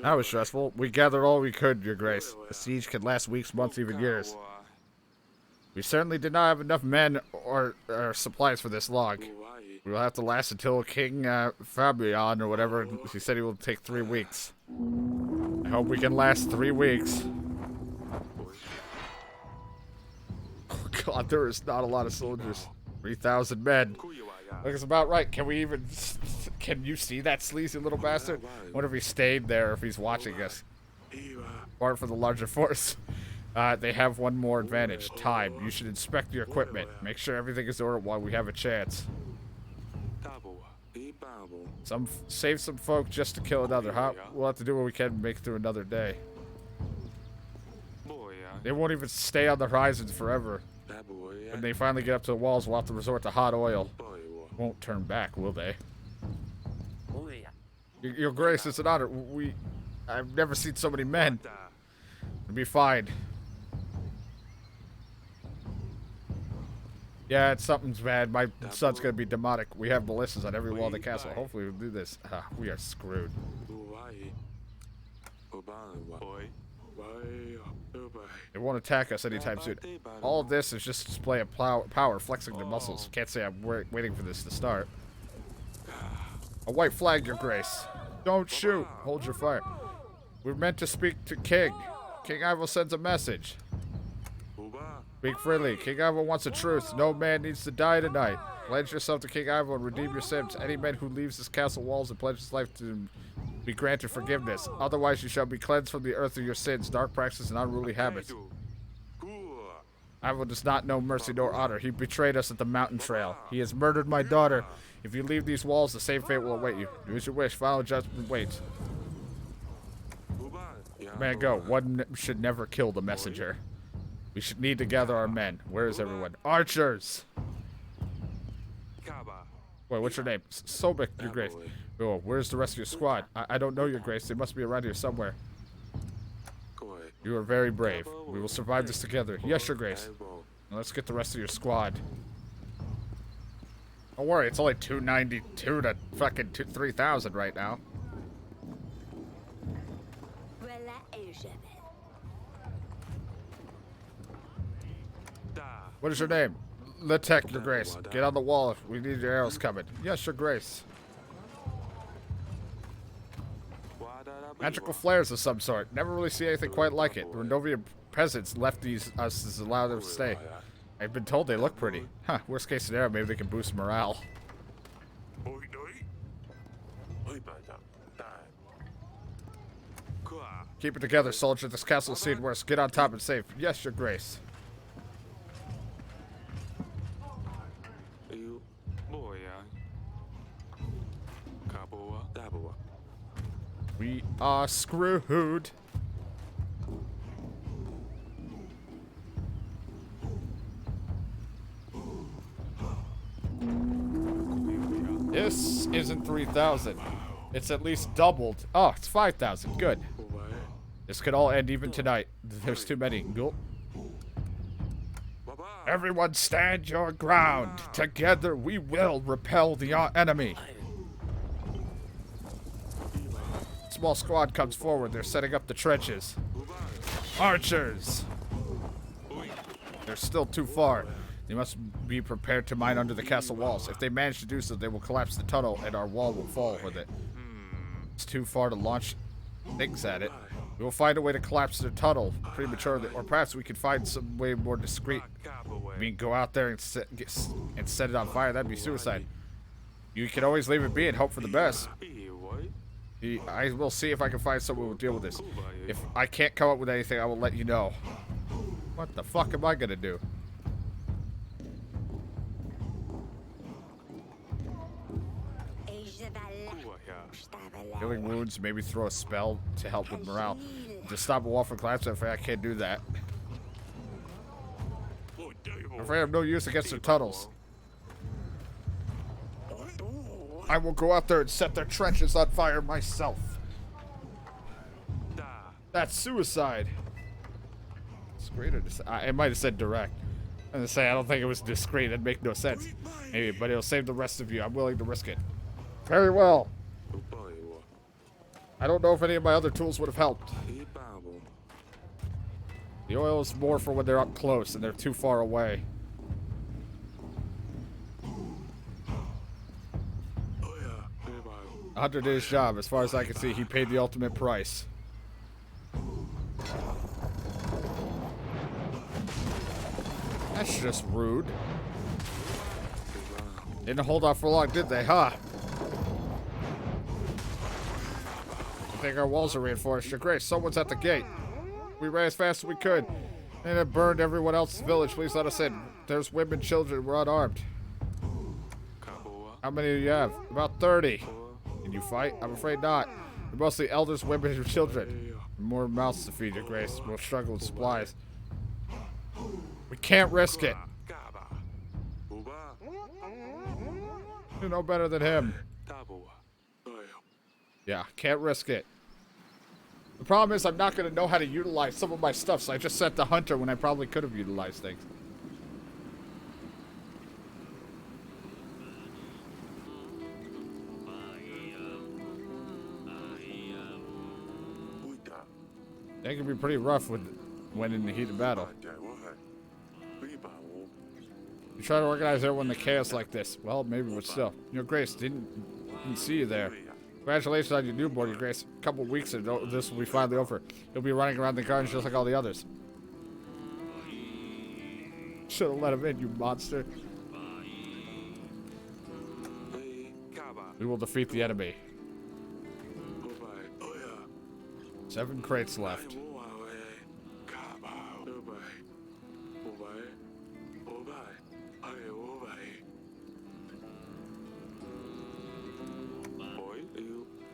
That was stressful. We gathered all we could, Your Grace. The siege could last weeks, months, even years. We certainly did not have enough men or supplies for this long. We will have to last until King Fabian or whatever. He said he will take 3 weeks. I hope we can last 3 weeks. Oh God, there is not a lot of soldiers. 3,000 men. Look, it's about right. Can we even... Can you see that sleazy little bastard? I wonder if he stayed there, if he's watching us. Apart from the larger force. They have one more advantage. Time. You should inspect your equipment. Make sure everything is ordered while we have a chance. Save some folk just to kill another, huh? We'll have to do what we can to make it through another day. They won't even stay on the horizons forever. When they finally get up to the walls, we'll have to resort to hot oil. Won't turn back, will they? Your Grace, it's an honor. I've never seen so many men. It'll be fine. Yeah, something's bad. My son's gonna be demonic. We have ballistas on every wall of the castle. Hopefully we'll do this. We are screwed. They won't attack us anytime soon. All of this is just a display of power, flexing their muscles. Can't say I'm waiting for this to start. A white flag, Your Grace. Don't shoot. Hold your fire. We're meant to speak to King. King Ivo sends a message. Speak freely. King Ivo wants a truce. No man needs to die tonight. Pledge yourself to King Ivo and redeem your sins. Any man who leaves this castle walls and pledges his life to be granted forgiveness. Otherwise you shall be cleansed from the earth of your sins, dark practices, and unruly habits. Ivo does not know mercy nor honor. He betrayed us at the mountain trail. He has murdered my daughter. If you leave these walls, the same fate will await you. Do as you wish. Final judgment waits. Man, go. One should never kill the messenger. We should need to gather our men. Where is everyone? Archers! Wait, what's your name? Sobek, Your Grace. Oh, where's the rest of your squad? I don't know, Your Grace. They must be around here somewhere. You are very brave. We will survive this together. Yes, Your Grace. Now let's get the rest of your squad. Don't worry, it's only 292 to fucking 3,000 right now. What is your name? Letek, Your Grace. Get on the wall. We need your arrows coming. Yes, Your Grace. Magical flares of some sort. Never really see anything quite like it. The Rendovian peasants left these us to allow them to stay. I've been told they look pretty. Huh, worst case scenario, maybe they can boost morale. Keep it together, soldier. This castle will see it worse. Get on top and safe. Yes, Your Grace. We are screwed. This isn't 3,000. It's at least doubled. Oh, it's 5,000. Good. This could all end even tonight. There's too many. Gulp. Everyone stand your ground. Together we will repel the enemy. Small squad comes forward. They're setting up the trenches. Archers! They're still too far. They must be prepared to mine under the castle walls. If they manage to do so, they will collapse the tunnel and our wall will fall with it. It's too far to launch things at it. We will find a way to collapse the tunnel prematurely, or perhaps we could find some way more discreet. I mean, go out there and set it on fire. That'd be suicide. You can always leave it be and hope for the best. I will see if I can find someone who will deal with this. If I can't come up with anything, I will let you know. What the fuck am I gonna do? Healing wounds, maybe throw a spell to help with morale. To stop a wall from collapsing, I can't do that. I'm afraid I'm no use against their tunnels. I will go out there and set their trenches on fire myself. That's suicide. Discreet or I might have said direct. I'm gonna say I don't think it was discreet. It'd make no sense. Maybe, but it'll save the rest of you. I'm willing to risk it. Very well. I don't know if any of my other tools would have helped. The oil is more for when they're up close and they're too far away. A 100 days job. As far as I can see, he paid the ultimate price. That's just rude. Didn't hold off for long, did they, huh? I think our walls are reinforced. Your Grace, someone's at the gate. We ran as fast as we could. And it burned everyone else's village. Please let us in. There's women, children. We're unarmed. How many do you have? About 30. Can you fight? I'm afraid not. They're mostly elders, women, and children. More mouths to feed, Your Grace. We'll struggle with supplies. We can't risk it. You know better than him. Yeah, can't risk it. The problem is I'm not going to know how to utilize some of my stuff, so I just sent the hunter when I probably could have utilized things. They can be pretty rough when in the heat of battle. You try to organize everyone in the chaos like this. Well, maybe, but still. Your Grace, didn't see you there. Congratulations on your newborn, Your Grace. A couple of weeks and this will be finally over. You'll be running around the gardens just like all the others. Should have let him in, you monster. We will defeat the enemy. 7 crates left.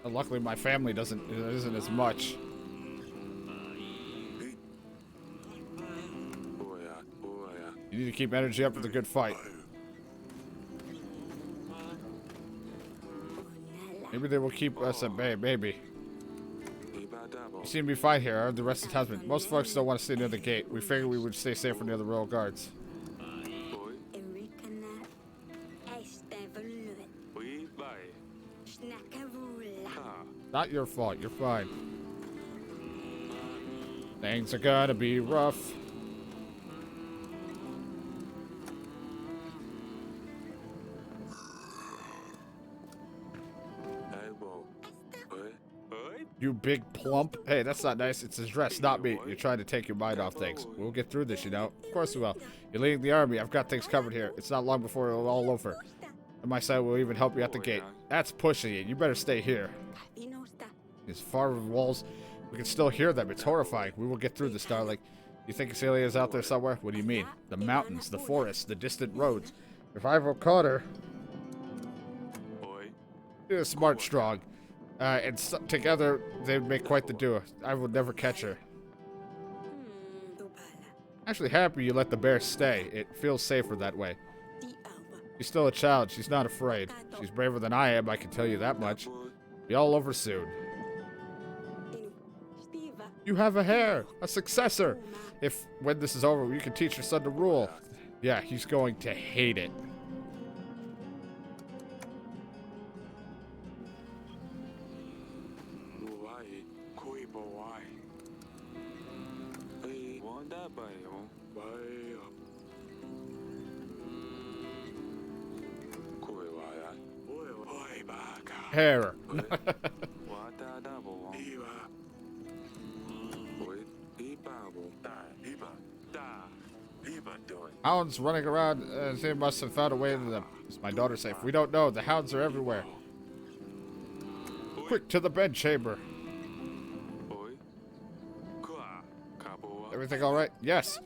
Luckily, my family isn't as much. You need to keep energy up for the good fight. Maybe they will keep us at bay, maybe. You seem to be fine here, are the rest of the townsmen? Most folks don't want to stay near the gate. We figured we would stay safer near the royal guards. Not your fault, you're fine. Things are gonna be rough. You big plump. Hey, that's not nice. It's his dress, not me. You're trying to take your mind off things. We'll get through this, you know. Of course we will. You're leading the army. I've got things covered here. It's not long before it's all over. On my side, we'll even help you at the gate. That's pushing it. You better stay here. These far walls, we can still hear them. It's horrifying. We will get through this, darling. You think Celia is out there somewhere? What do you mean? The mountains, the forests, the distant roads. If I ever caught her... She's smart, strong. And together, they'd make quite the duo. I will never catch her. Actually happy you let the bear stay. It feels safer that way. She's still a child. She's not afraid. She's braver than I am, I can tell you that much. Be all over soon. You have a heir, a successor. When this is over, you can teach your son to rule. Yeah, he's going to hate it. Hair. Hounds running around, they must have found a way to them. Is my daughter safe? We don't know. The hounds are everywhere. Quick to the bed chamber. Everything all right? Yes.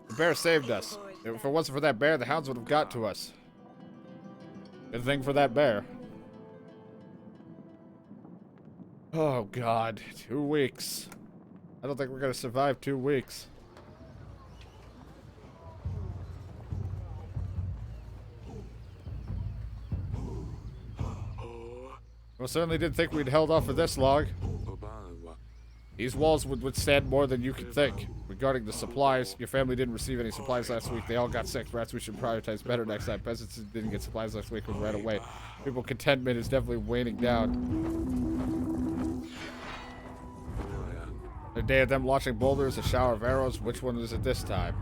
The bear saved us. If it wasn't for that bear, the hounds would have got to us. Good thing for that bear. Oh, God. 2 weeks. I don't think we're going to survive 2 weeks. Well, certainly didn't think we'd held off for this long. These walls would withstand more than you could think. Regarding the supplies, your family didn't receive any supplies last week. They all got sick. Perhaps we should prioritize better next time. Peasants didn't get supplies last week and ran away. People contentment is definitely waning down. A day of them launching boulders, a shower of arrows. Which one is it this time?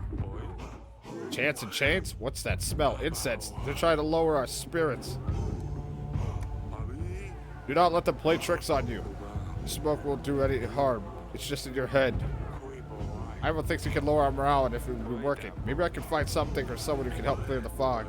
Chance and chains? What's that smell? Incense. They're trying to lower our spirits. Do not let them play tricks on you. Smoke won't do any harm. It's just in your head. Everyone thinks he can lower our morale and if it would be working. Maybe I can find something or someone who can help clear the fog.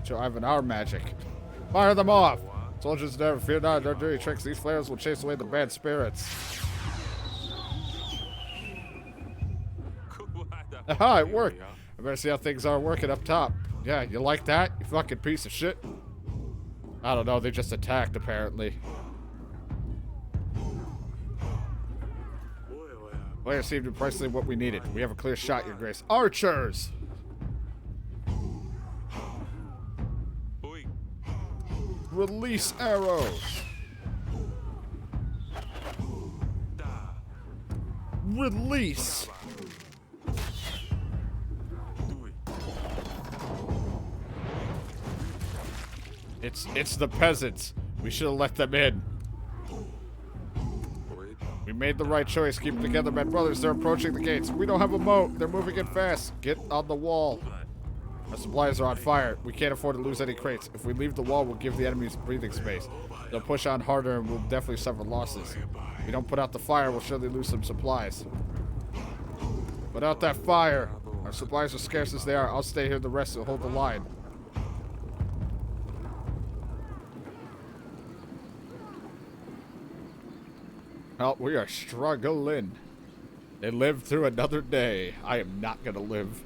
Show Ivan our magic. Fire them off! Soldiers never fear not their dirty tricks. These flares will chase away the bad spirits. Aha, it worked! I better see how things are working up top. Yeah, you like that? You fucking piece of shit? I don't know, they just attacked apparently. Player seemed precisely what we needed. We have a clear shot, Your Grace. Archers! Release arrows! Release! It's the peasants. We should have let them in. We made the right choice. Keep together, men. Brothers, they're approaching the gates. We don't have a moat. They're moving in fast. Get on the wall. Our supplies are on fire. We can't afford to lose any crates. If we leave the wall, we'll give the enemies breathing space. They'll push on harder and we'll definitely suffer losses. If we don't put out the fire, we'll surely lose some supplies. Put out that fire. Our supplies are scarce as they are. I'll stay here. The rest will hold the line. Oh, we are struggling. They lived through another day. I am not gonna live.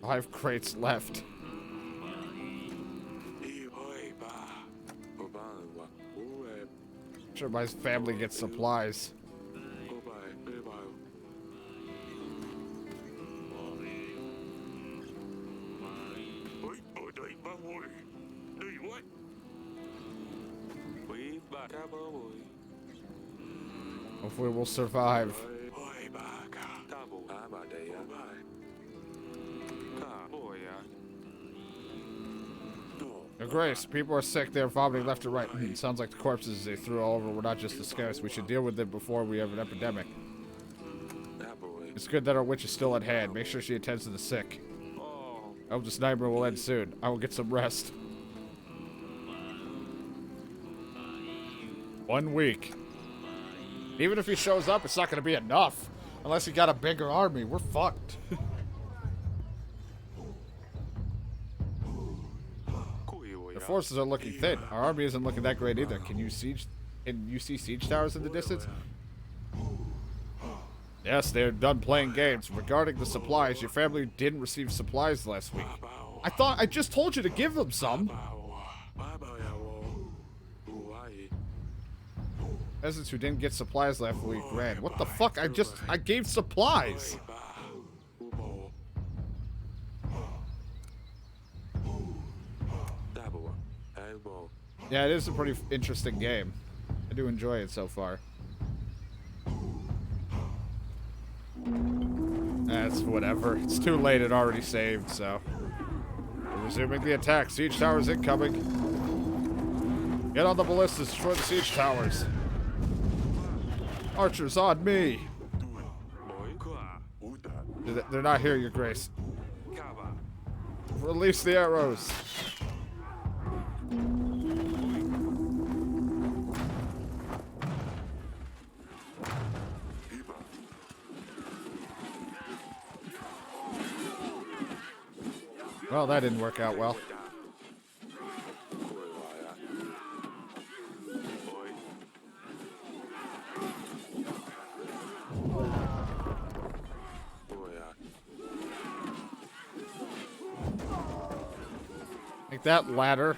Five crates left. Sure, my family gets supplies. Hopefully we'll survive. Your Grace, people are sick. They're vomiting left and right. Sounds like the corpses they threw all over were not just the scarce. We should deal with them before we have an epidemic. It's good that our witch is still at hand. Make sure she attends to the sick. I hope this nightmare will end soon. I will get some rest. 1 week. Even if he shows up, it's not going to be enough. Unless he got a bigger army. We're fucked. The forces are looking thin. Our army isn't looking that great either. Can you see siege towers in the distance? Yes, they're done playing games. Regarding the supplies, your family didn't receive supplies last week. I just told you to give them some. Peasants who didn't get supplies last week ran. What the fuck? I gave supplies. Yeah, it is a pretty interesting game. I do enjoy it so far. That's whatever. It's too late. It already saved, so. We're resuming the attack. Siege towers incoming. Get on the ballistas. Destroy the siege towers. Archers on me. They're not here, Your Grace. Release the arrows. Well, that didn't work out well. Like that ladder.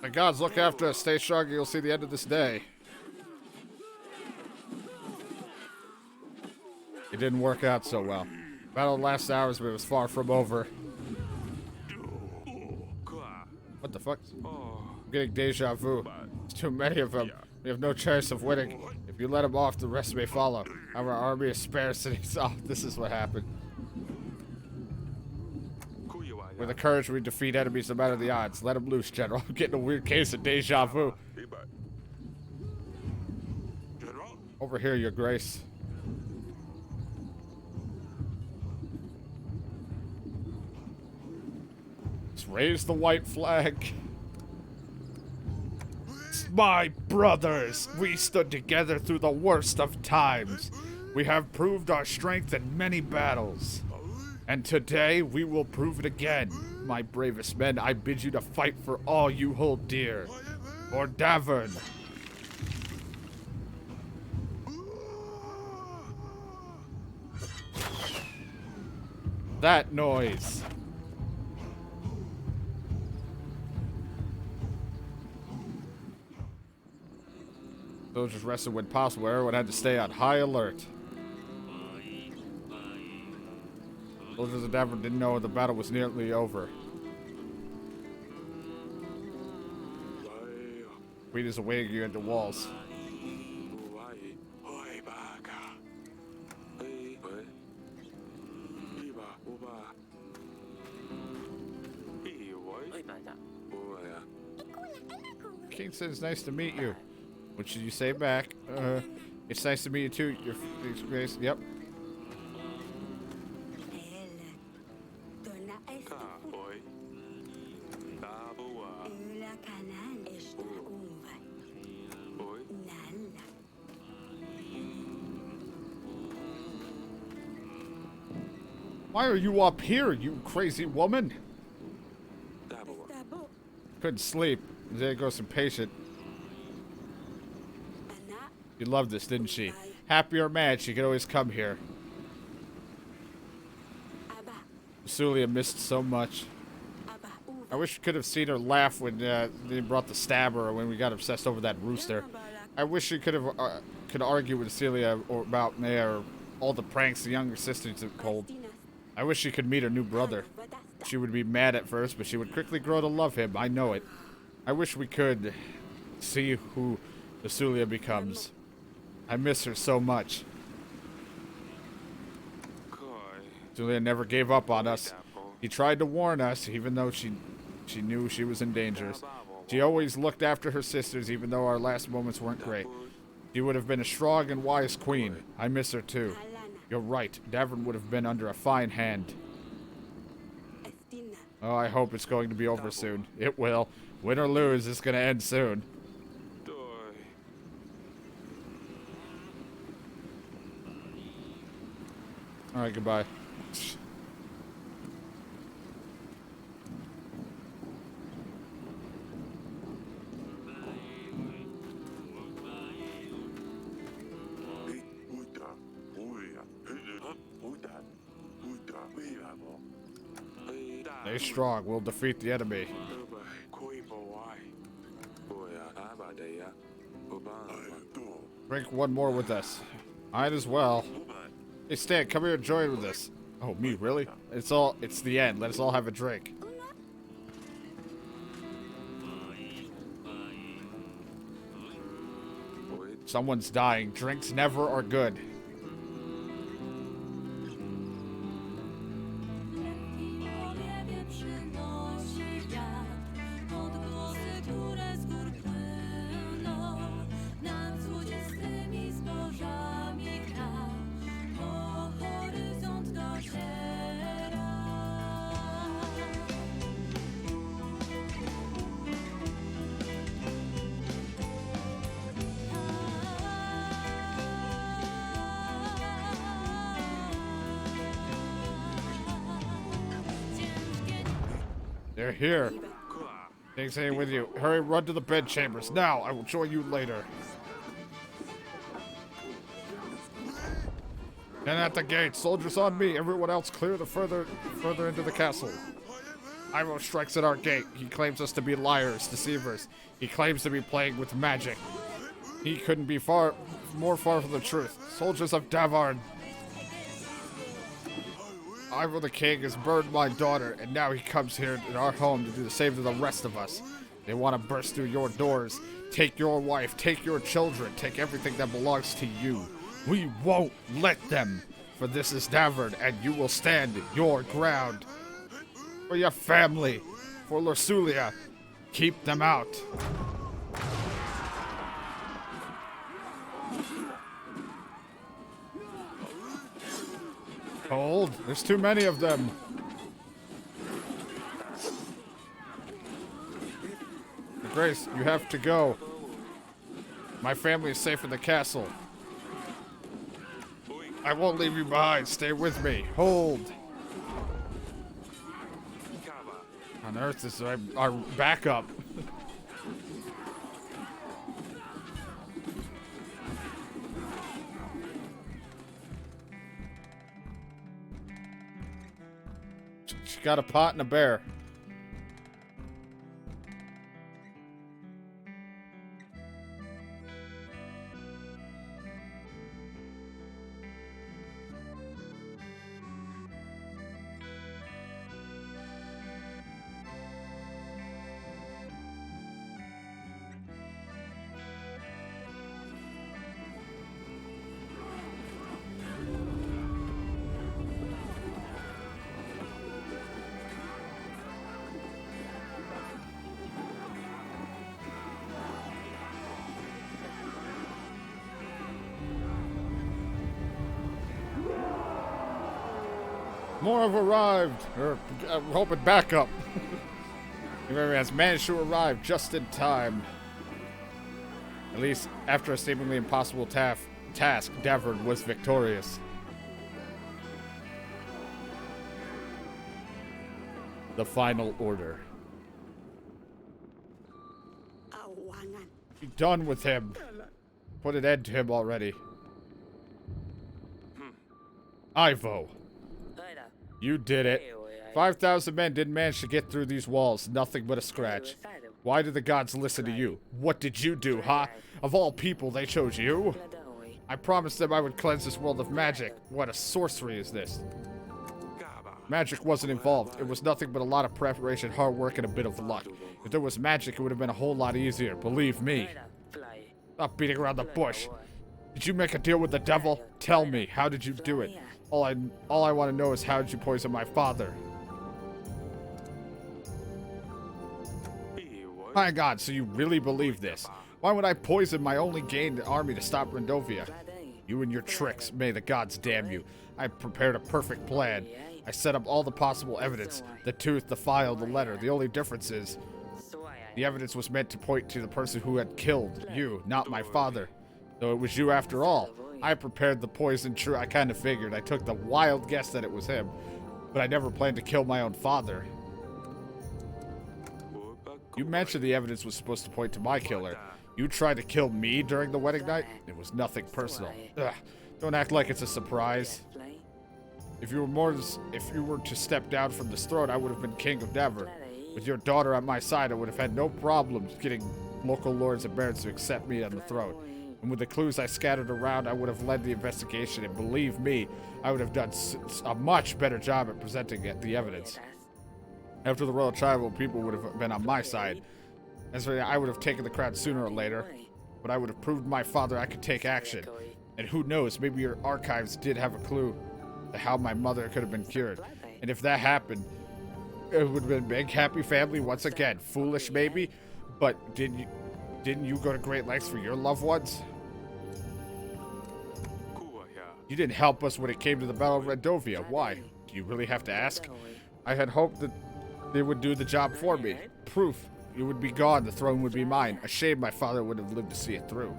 The gods look after us. Stay strong, you'll see the end of this day. It didn't work out so well. Battle lasted hours, but it was far from over. What the fuck? I'm getting deja vu. There's too many of them. We have no chance of winning. If you let them off, the rest may follow. Our army is sparse and he's off. This is what happened. With the courage, we defeat enemies no matter the odds. Let them loose, General. I'm getting a weird case of deja vu. Over here, Your Grace. Let's raise the white flag. My brothers, we stood together through the worst of times. We have proved our strength in many battles. And today, we will prove it again. My bravest men, I bid you to fight for all you hold dear. For Davern. That noise. Soldiers rested when possible. Everyone had to stay on high alert. Soldiers of Davern didn't know the battle was nearly over. Queen is awaiting you at the walls. King says, nice to meet you. What should you say back? It's nice to meet you too, Your Grace. Yep. Why are you up here, you crazy woman? Couldn't sleep. There goes impatient. She loved this, didn't she? Happy or mad, she could always come here. Sulia missed so much. I wish we could have seen her laugh when they brought the stabber or when we got obsessed over that rooster. I wish she could have could argue with Celia or about me or all the pranks the younger sisters have pulled. I wish she could meet her new brother. She would be mad at first, but she would quickly grow to love him. I know it. I wish we could see who the Celia becomes. I miss her so much. Celia never gave up on us. He tried to warn us, even though she knew she was in danger. She always looked after her sisters, even though our last moments weren't great. She would have been a strong and wise queen. I miss her too. You're right. Davern would have been under a fine hand. Oh, I hope it's going to be over soon. It will. Win or lose, it's going to end soon. Alright, goodbye. Stay strong. We'll defeat the enemy. Drink one more with us. Might as well. Hey, Stan, come here and join with us. Oh, me, really? It's the end. Let us all have a drink. Someone's dying. Drinks never are good. They're here. Thanks for staying with you. Hurry, run to the bed chambers. Now, I will join you later. Then at the gate, soldiers on me. Everyone else clear the further into the castle. Ivo strikes at our gate. He claims us to be liars, deceivers. He claims to be playing with magic. He couldn't be more far from the truth. Soldiers of Davard. Ivo the king has burned my daughter, and now he comes here in our home to do the same to the rest of us. They want to burst through your doors, take your wife, take your children, take everything that belongs to you. We won't let them, for this is Davard, and you will stand your ground. For your family, for Lursulia, keep them out. Hold, there's too many of them. Grace, you have to go. My family is safe in the castle. I won't leave you behind. Stay with me. Hold. On Earth is our backup. She got a pot and a bear. More have arrived, or I'm hoping backup. Whoever has managed to arrive just in time. At least after a seemingly impossible task, Davard was victorious. The final order. Be done with him. Put an end to him already. Ivo. You did it. 5,000 men didn't manage to get through these walls. Nothing but a scratch. Why did the gods listen to you? What did you do, huh? Of all people, they chose you? I promised them I would cleanse this world of magic. What a sorcery is this? Magic wasn't involved. It was nothing but a lot of preparation, hard work, and a bit of luck. If there was magic, it would have been a whole lot easier. Believe me. Stop beating around the bush. Did you make a deal with the devil? Tell me, how did you do it? All I want to know is how did you poison my father? My God, so you really believe this? Why would I poison my only gained army to stop Rendovia? You and your tricks, may the gods damn you. I prepared a perfect plan. I set up all the possible evidence. The tooth, the file, the letter. The only difference is the evidence was meant to point to the person who had killed you, not my father. So it was you after all. I prepared the poison. True, I kind of figured. I took the wild guess that it was him, but I never planned to kill my own father. You mentioned the evidence was supposed to point to my killer. You tried to kill me during the wedding night? It was nothing personal. Ugh, don't act like it's a surprise. If you were to step down from this throne, I would have been king of Davard. With your daughter at my side, I would have had no problems getting local lords and barons to accept me on the throne. And with the clues I scattered around, I would have led the investigation, and believe me, I would have done a much better job at presenting the evidence. After the royal tribal people would have been on my side. As for I would have taken the crown sooner or later, but I would have proved my father I could take action. And who knows, maybe your archives did have a clue to how my mother could have been cured. And if that happened, it would have been a big happy family once again. Foolish maybe, but didn't you go to great lengths for your loved ones? You didn't help us when it came to the Battle of Rendovia. Why? Do you really have to ask? I had hoped that they would do the job for me. Proof. You would be gone, the throne would be mine. A shame my father would have lived to see it through.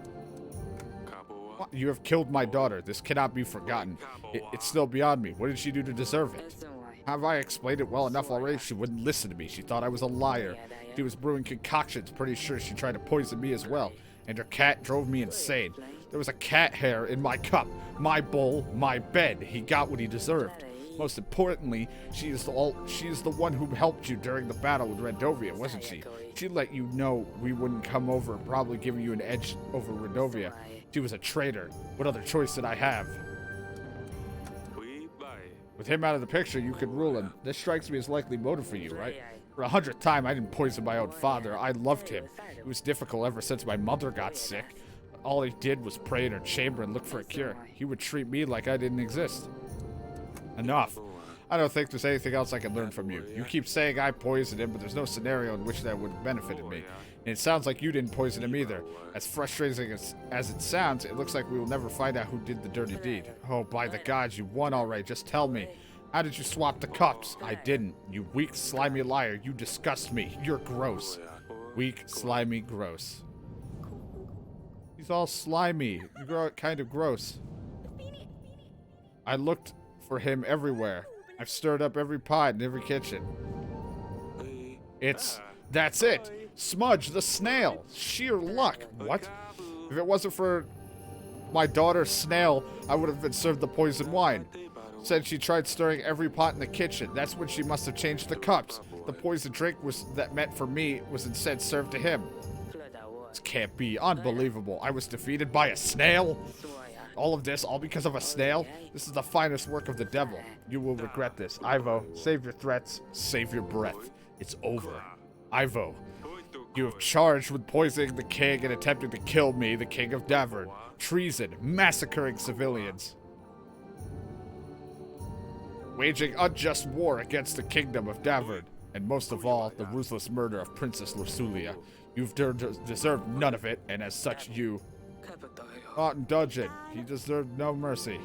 You have killed my daughter. This cannot be forgotten. It's still beyond me. What did she do to deserve it? Have I explained it well enough already? She wouldn't listen to me. She thought I was a liar. She was brewing concoctions. Pretty sure she tried to poison me as well. And her cat drove me insane. There was a cat hair in my cup, my bowl, my bed. He got what he deserved. Most importantly, she is the one who helped you during the battle with Redovia, wasn't she? She let you know we wouldn't come over, probably giving you an edge over Redovia. She was a traitor. What other choice did I have? With him out of the picture, you could rule him. This strikes me as likely motive for you, right? For 100th time, I didn't poison my own father. I loved him. It was difficult ever since my mother got sick. All he did was pray in her chamber and look for a cure. He would treat me like I didn't exist. Enough. I don't think there's anything else I can learn from you. You keep saying I poisoned him, but there's no scenario in which that would have benefited me. And it sounds like you didn't poison him either. As frustrating as it sounds, it looks like we will never find out who did the dirty deed. Oh, by the gods, you won alright. Just tell me. How did you swap the cups? I didn't. You weak, slimy liar. You disgust me. You're gross. Weak, slimy, gross. He's all slimy. You're kind of gross. I looked for him everywhere. I've stirred up every pot in every kitchen. That's it. Smudge the snail. Sheer luck. What? If it wasn't for my daughter Snail, I would have been served the poisoned wine. Said she tried stirring every pot in the kitchen. That's when she must have changed the cups. The poisoned drink that meant for me was instead served to him. This can't be. Unbelievable. I was defeated by a snail? All of this, all because of a snail? This is the finest work of the devil. You will regret this. Ivo, save your threats, save your breath. It's over. Ivo, you have charged with poisoning the king and attempting to kill me, the king of Davern. Treason, massacring civilians. Waging unjust war against the kingdom of Davern. And most of all, the ruthless murder of Princess Lursulia. You've deserved none of it, and as such you... Caught in dungeon. He deserved no mercy.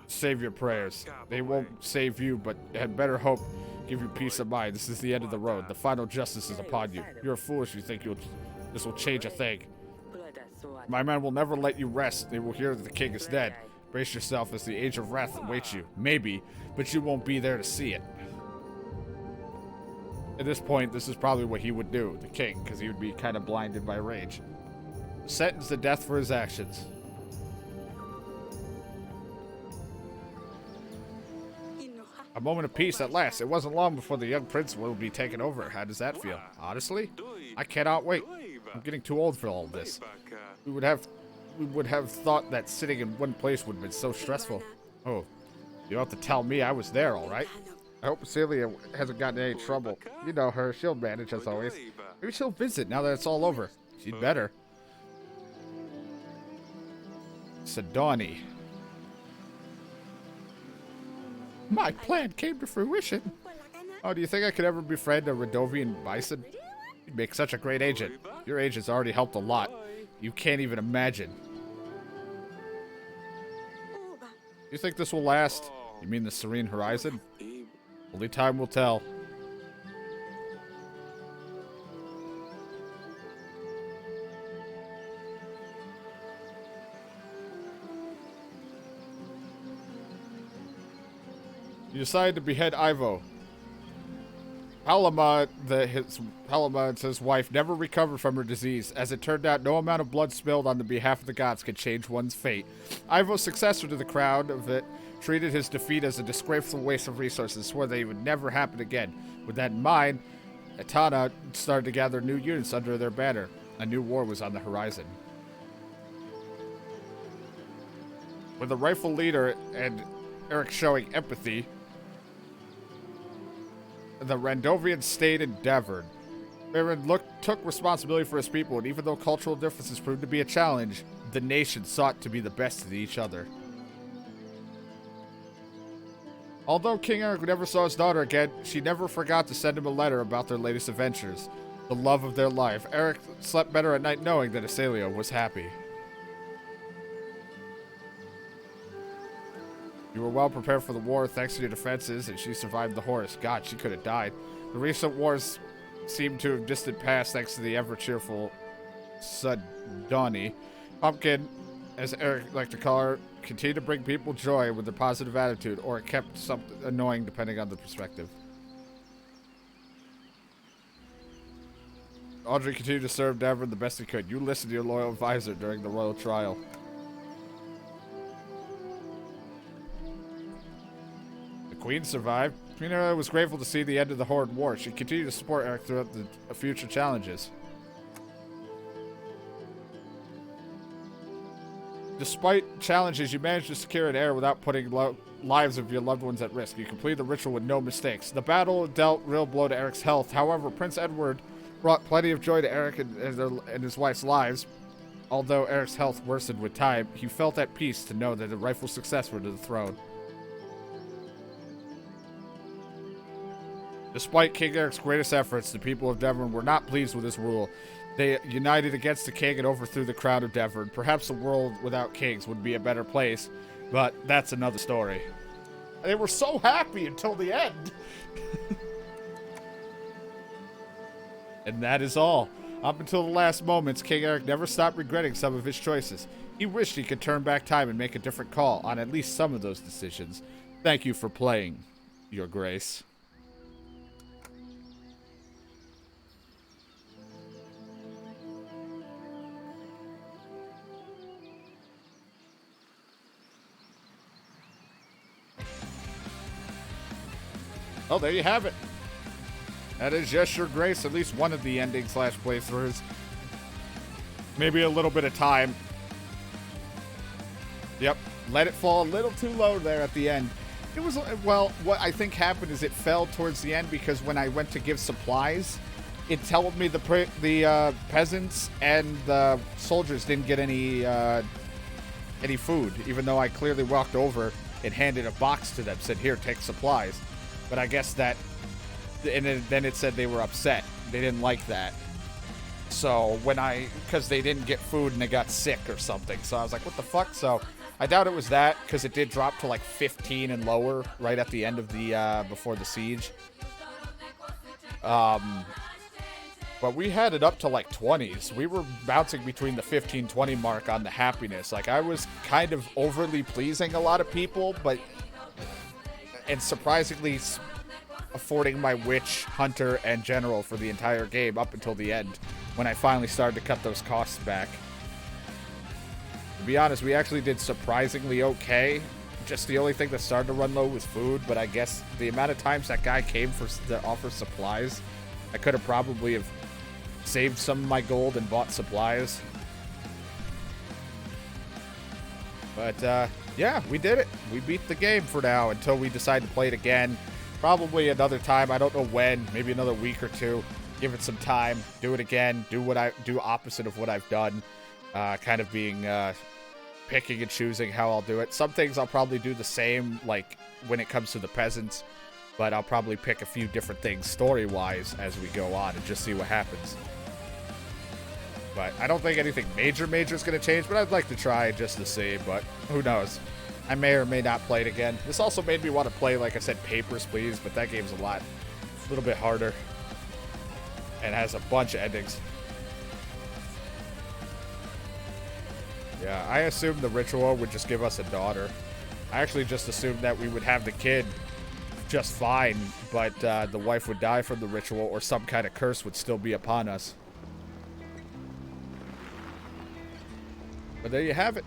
Save your prayers. They won't save you, but had better hope give you peace of mind. This is the end of the road. The final justice is upon you. You're foolish you think this will change a thing. My men will never let you rest. They will hear that the king is dead. Brace yourself as the age of wrath awaits you. Maybe, but you won't be there to see it. At this point, this is probably what he would do, the king, because he would be kind of blinded by rage. Sentenced to death for his actions. A moment of peace at last. It wasn't long before the young prince will be taken over. How does that feel? Honestly, I cannot wait. I'm getting too old for all of this. We would have thought that sitting in one place would have been so stressful. Oh, you don't have to tell me. I was there, all right? I hope Celia hasn't gotten in any trouble. You know her. She'll manage as always. Maybe she'll visit now that it's all over. She'd better. Sidoni. My plan came to fruition. Oh, do you think I could ever befriend a Redovian bison? You'd make such a great agent. Your agent's already helped a lot. You can't even imagine. You think this will last? You mean the serene horizon? Only time will tell. You decided to behead Ivo. Halima and his wife never recovered from her disease. As it turned out, no amount of blood spilled on the behalf of the gods could change one's fate. Ivo's successor to the crown of it treated his defeat as a disgraceful waste of resources, swore that it would never happen again. With that in mind, Etana started to gather new units under their banner. A new war was on the horizon. With the rightful leader and Eric showing empathy, the Randovians stayed in Davern. Baron took responsibility for his people, and even though cultural differences proved to be a challenge, the nation sought to be the best of each other. Although King Eric never saw his daughter again, she never forgot to send him a letter about their latest adventures. The love of their life. Eric slept better at night knowing that Acelia was happy. You were well prepared for the war thanks to your defenses, and she survived the horse. God, she could have died. The recent wars seem to have distant past thanks to the ever-cheerful Sidoni. Pumpkin, as Eric liked to call her, continued to bring people joy with their positive attitude, or it kept something annoying depending on the perspective. Audrey continued to serve Davern the best he could. You listened to your loyal advisor during the royal trial. Queen survived. Queen Era was grateful to see the end of the Horde War. She continued to support Eric throughout the future challenges. Despite challenges, you managed to secure an heir without putting lives of your loved ones at risk. You completed the ritual with no mistakes. The battle dealt real blow to Eric's health. However, Prince Edward brought plenty of joy to Eric and his wife's lives. Although Eric's health worsened with time, he felt at peace to know that a rightful successor to the throne. Despite King Eric's greatest efforts, the people of Devon were not pleased with his rule. They united against the king and overthrew the crown of Devon. Perhaps a world without kings would be a better place, but that's another story. They were so happy until the end. And that is all. Up until the last moments, King Eric never stopped regretting some of his choices. He wished he could turn back time and make a different call on at least some of those decisions. Thank you for playing, Your Grace. Oh, there you have it. That is just Your Grace, at least one of the ending/playthroughs. Maybe a little bit of time. Yep, let it fall a little too low there at the end. It was, well, what I think happened is it fell towards the end because when I went to give supplies, it told me the peasants and the soldiers didn't get any food, even though I clearly walked over and handed a box to them, said, here, take supplies. But I guess that, and then it said they were upset. They didn't like that. So because they didn't get food and they got sick or something. So I was like, what the fuck? So I doubt it was that, because it did drop to like 15 and lower right at the end of the, before the siege. But we had it up to like 20s. We were bouncing between the 15-20 mark on the happiness. Like, I was kind of overly pleasing a lot of people, and surprisingly affording my witch, hunter, and general for the entire game up until the end, when I finally started to cut those costs back. To be honest, we actually did surprisingly okay. Just the only thing that started to run low was food, but I guess the amount of times that guy came to offer supplies, I could have probably have saved some of my gold and bought supplies. But, yeah, we did it. We beat the game for now until we decide to play it again. Probably another time. I don't know when. Maybe another week or two. Give it some time. Do it again. Do opposite of what I've done. Kind of being picking and choosing how I'll do it. Some things I'll probably do the same, like when it comes to the peasants. But I'll probably pick a few different things story-wise as we go on and just see what happens. But I don't think anything major is going to change, but I'd like to try just to see, but who knows. I may or may not play it again. This also made me want to play, like I said, Papers, Please, but that game's a little bit harder. And has a bunch of endings. Yeah, I assumed the ritual would just give us a daughter. I actually just assumed that we would have the kid just fine, but the wife would die from the ritual or some kind of curse would still be upon us. But there you have it.